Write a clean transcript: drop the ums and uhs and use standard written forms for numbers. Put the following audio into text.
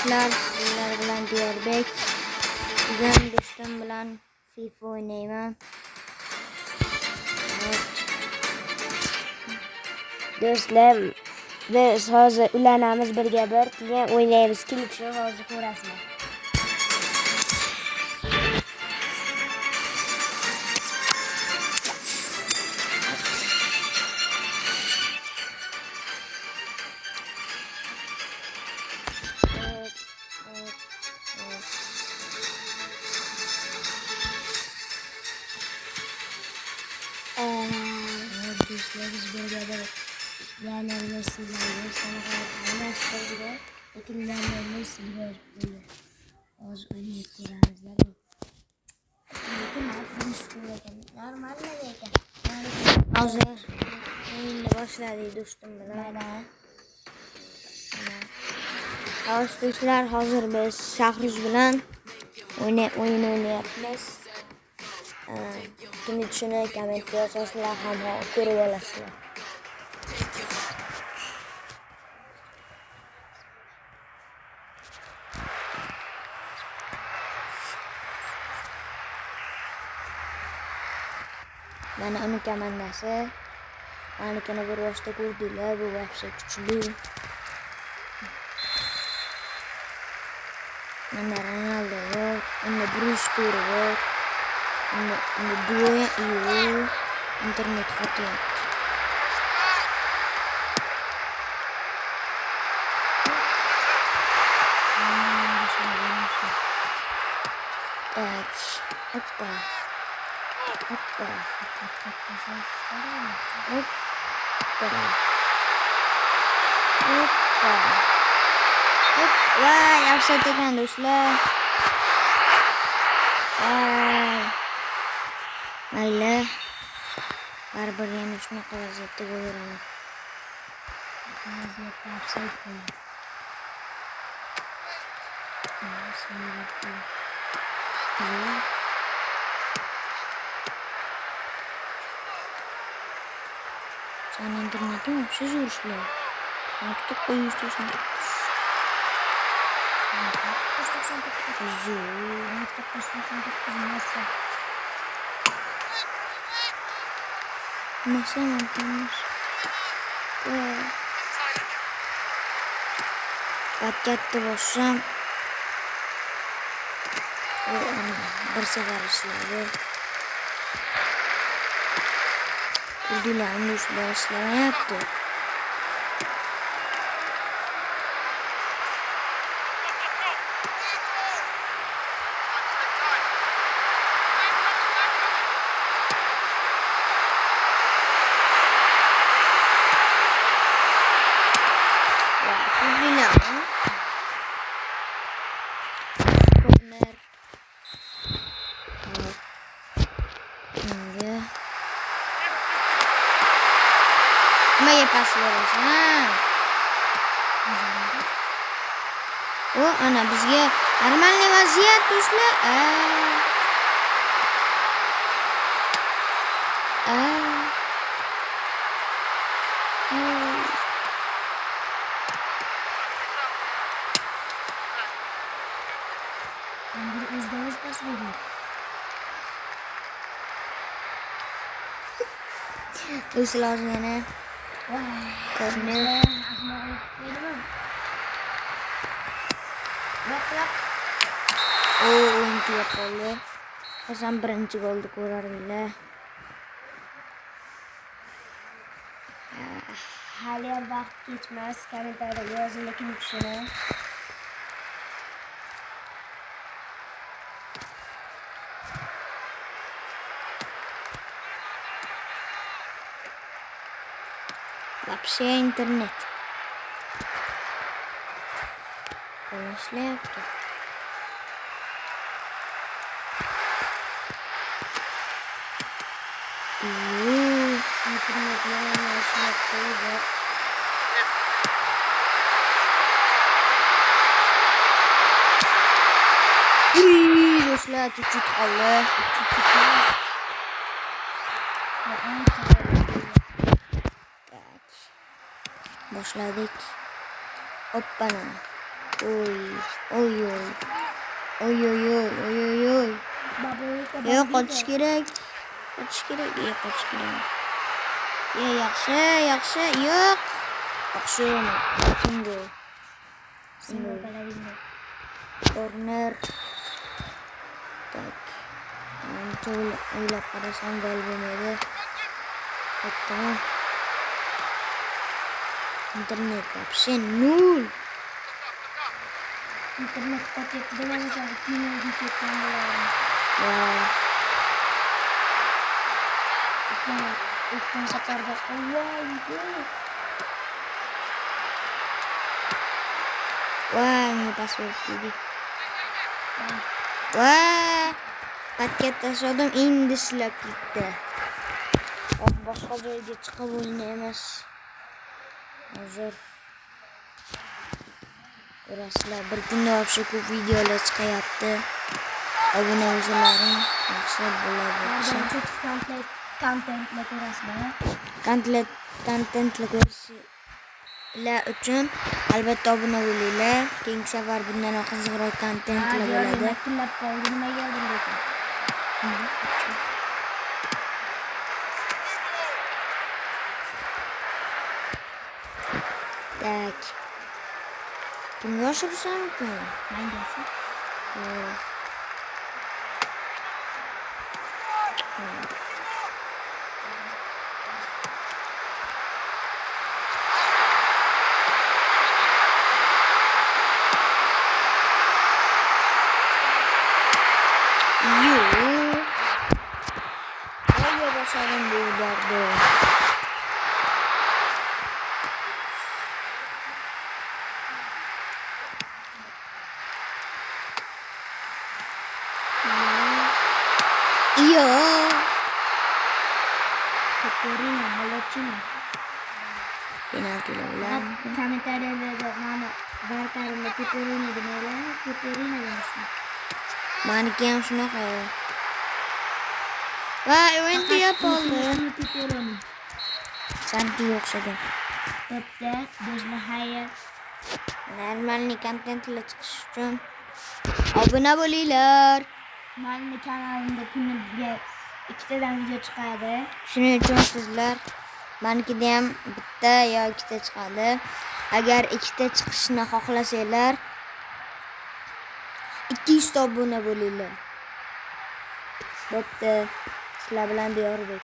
Dostlar, sizler bilan Diyorbek. Bugun do'stim bilan FIFA o'ynayman. Do'stlar, biz hozir ulanamiz birga bir, keyin o'ynaymiz. Kim kuchli hozir ko'rasizlar. Do'stlar, biz birga bir Lionel Messi bilan sanaqa almashtirdik. Lekin Lionel Messi bilan hozir o'ynayib ko'ramizlar. Lekin normalmi ekan? Hozir o'yinni boshladik do'stim bilan. Do'stlar, hozir biz Shahruz bilan o'yin o'ynayapmiz. Kim tushuni kommentga yozasizlar, ham ko'rib olasizlar. Mana uni komandasi. Anikini bir boshda ko'rdinglar, bu vaqtda kuchli. Mana Ronaldo bor, unda Bruce Tour bor. Unda duoya iyo internet fotyapti. Hoppa. Vay, offside ekan do'stlar. Mayli. Baribir yana shunaqa vaziyatda bo'laman. Vaziyatda offside qo'ydi. Sen internetim siz uruşlar. Artık koyuyorsun. Nasıl yapıyorsunuz? Patlattı boşam. Bir sefer işledi. Dilanmış başlama yaptı. Nimaga pas berasiz, ha? O, ana bizga normalniy vaziyat do'stlar. O'zdan-o'z pas berdi. Do'stlar, yana korner. O'yin tugab qoldi. Qachon birinchi golni ko'rardinglar? Hali vaqt kechmas, kommentariyga yozing, lekin tushuni. Вообще интернет. Işlayapti. İnternet yana ishlayapti. Do'stlar, chut qoldi. Boshladik. Hoppana. Oy. Oy oy. Oy oy oy oy oy oy. Yo'q, qochish kerak. Qochish kerak. Qochish kerak. Yaxshi, yaxshi. Yo'q. Yaxshi. Single. Corner. Tak. Ancha o'ylab qarasam gol bo'lmaydi. Hatto internet вообще 0. internet qotyapti demasam kinoga ketgan bo'lardim. O'tgan safarda Wah, ini password dedi. Wah, paket tashladim, endi ishlab ketdi. Boshqa joyga chiqib o'ynaymiz. Hozir ko'rasizlar, bir kunda вообще ko'p videolar chiqyapti. Obuna bo'lsalaring yaxshi bo'ladi. Kontentlar ko'rasizlar. Kontentlar ko'rishlar uchun albatta obuna bo'linglar. Keyingi safar bundan qiziqroq kontentlar bo'ladi. Maktulab qoldi, nimaga lekin. Tak. Kimga oshirsanku? Menga shu. Ayo boshlangan bo'lardi. Iya. Peperina halachini. Penalti ulang. Komentarlarda mana bartarda peperina demaylar, peperina demoqchi. Meniki ham shunaqa. Va event yapildi. Peperoni. Sanki o'xshagan. Bitta Dejnahaya Normalniy kontentlar chiqish uchun obuna bo'linglar. Mani kanalimda kuniga 2 tadan video chiqadi. Shuning uchun sizlar menikida ham bitta yo 2 ta chiqadi. Agar 2 ta chiqishni xohlasanglar 200 ta obuna bo'linglar. Bo'pti. Sizlar bilan Diyorbek.